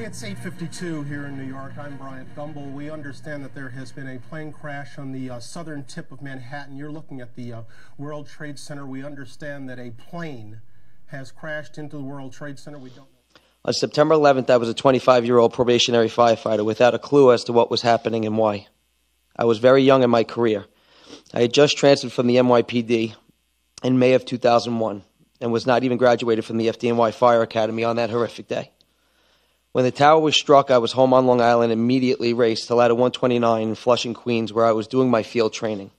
It's 8:52 here in New York. I'm Bryant Gumbel. We understand that there has been a plane crash on the southern tip of Manhattan. You're looking at the World Trade Center. We understand that a plane has crashed into the World Trade Center. We don't know. On September 11th, I was a 25-year-old probationary firefighter without a clue as to what was happening and why. I was very young in my career. I had just transferred from the NYPD in May of 2001 and was not even graduated from the FDNY Fire Academy on that horrific day. When the tower was struck, I was home on Long Island and immediately raced to Ladder 129 in Flushing, Queens, where I was doing my field training.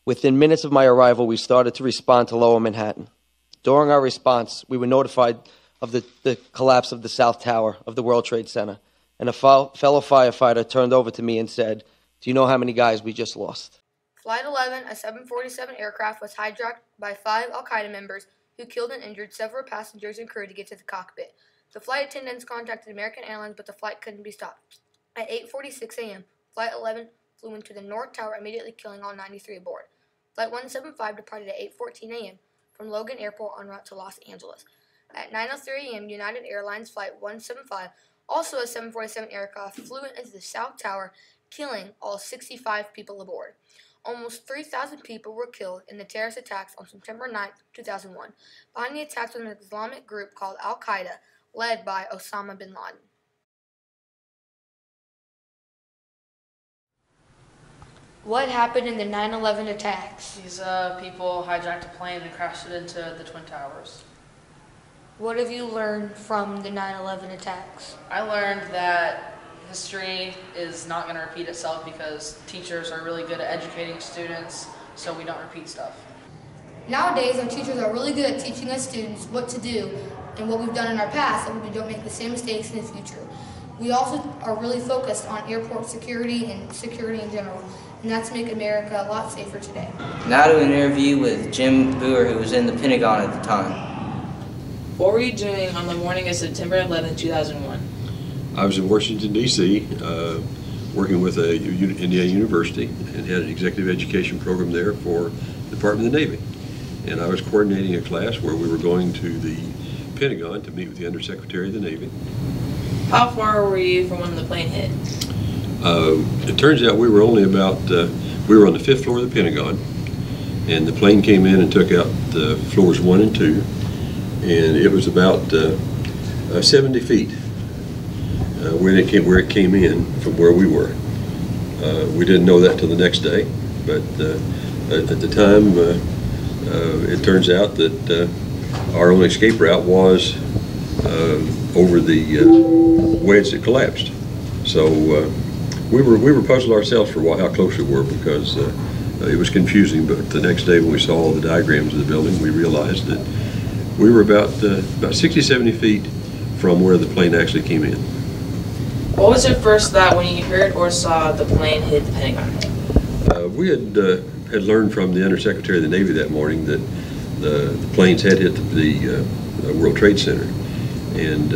Within minutes of my arrival, we started to respond to Lower Manhattan. During our response, we were notified of the collapse of the South Tower of the World Trade Center, and a fellow firefighter turned over to me and said, "Do you know how many guys we just lost?" Flight 11, a 747 aircraft, was hijacked by 5 al-Qaeda members who killed and injured several passengers and crew to get to the cockpit. The flight attendants contacted American Airlines, but the flight couldn't be stopped. At 8:46 a.m., Flight 11 flew into the North Tower, immediately killing all 93 aboard. Flight 175 departed at 8:14 a.m. from Logan Airport en route to Los Angeles. At 9:03 a.m., United Airlines Flight 175, also a 747 aircraft, flew into the South Tower, killing all 65 people aboard. Almost 3,000 people were killed in the terrorist attacks on September 9, 2001. Behind the attacks was an Islamic group called Al-Qaeda, led by Osama bin Laden. What happened in the 9/11 attacks? These people hijacked a plane and crashed it into the Twin Towers. What have you learned from the 9/11 attacks? I learned that history is not going to repeat itself because teachers are really good at educating students so we don't repeat stuff. Nowadays, our teachers are really good at teaching us students what to do and what we've done in our past, so we don't make the same mistakes in the future. We also are really focused on airport security and security in general, and that's to make America a lot safer today. Now to an interview with Jim Boer, who was in the Pentagon at the time. What were you doing on the morning of September 11, 2001? I was in Washington, D.C., working with Indiana University, and had an executive education program there for the Department of the Navy. And I was coordinating a class where we were going to the Pentagon to meet with the Undersecretary of the Navy. How far were you from when the plane hit? It turns out we were only about, we were on the 5th floor of the Pentagon, and the plane came in and took out floors 1 and 2, and it was about 70 feet where it came in from where we were. We didn't know that till the next day, but at the time, it turns out that our only escape route was over the wedge that collapsed. So we were puzzled ourselves for a while how close we were, because it was confusing. But the next day when we saw all the diagrams of the building, we realized that we were about 60, 70 feet from where the plane actually came in. What was your first thought when you heard or saw the plane hit the Pentagon? We had learned from the Undersecretary of the Navy that morning that the planes had hit the World Trade Center, and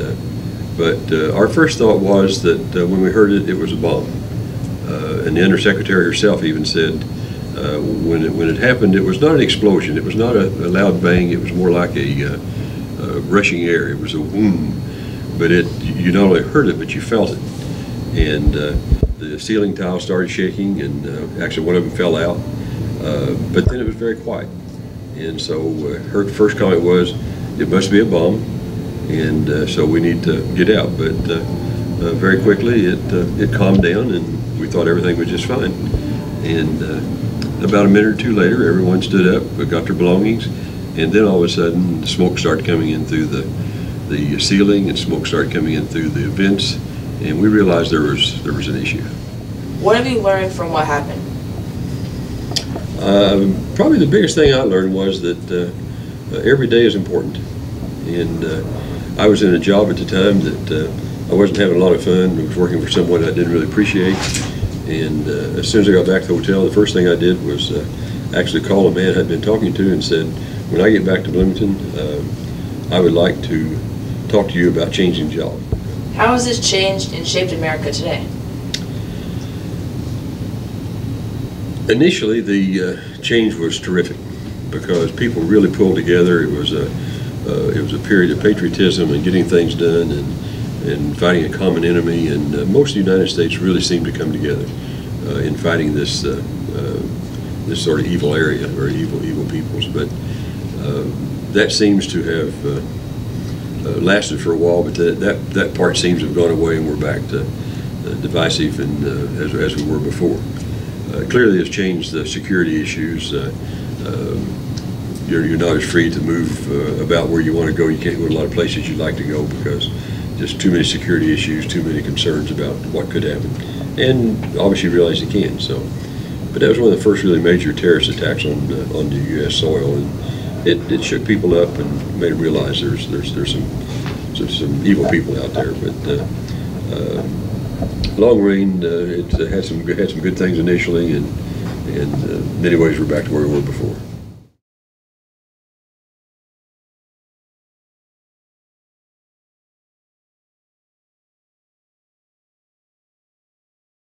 but our first thought was that when we heard it, it was a bomb. And the Undersecretary herself even said when it happened, it was not an explosion. It was not a loud bang. It was more like a rushing air. It was a boom, but you not only heard it, but you felt it. And the ceiling tile started shaking, and actually one of them fell out. But then it was very quiet. And so her first comment was, "It must be a bomb, and so we need to get out." But very quickly it calmed down, and we thought everything was just fine. And about a minute or two later, everyone stood up, got their belongings, and then all of a sudden, smoke started coming in through the ceiling, and smoke started coming in through the vents, and we realized there was an issue. What have you learned from what happened? Probably the biggest thing I learned was that every day is important. And I was in a job at the time that I wasn't having a lot of fun. I was working for someone I didn't really appreciate. And as soon as I got back to the hotel, the first thing I did was actually call a man I'd been talking to and said, "When I get back to Bloomington, I would like to talk to you about changing job." How has this changed and shaped America today? Initially, the change was terrific because people really pulled together. It was a period of patriotism and getting things done, and fighting a common enemy. And most of the United States really seemed to come together in fighting this this sort of evil area, or evil peoples. But that seems to have lasted for a while. But that part seems to have gone away, and we're back to divisive and as we were before. Clearly, it's changed the security issues. You're not as free to move about where you want to go. You can't go to a lot of places you'd like to go because just too many security issues, too many concerns about what could happen, and obviously realize it can. So, but that was one of the first really major terrorist attacks on the U.S. soil, and it shook people up and made them realize there's some evil people out there. But long reign, it had some good things initially, and in many ways we're back to where we were before.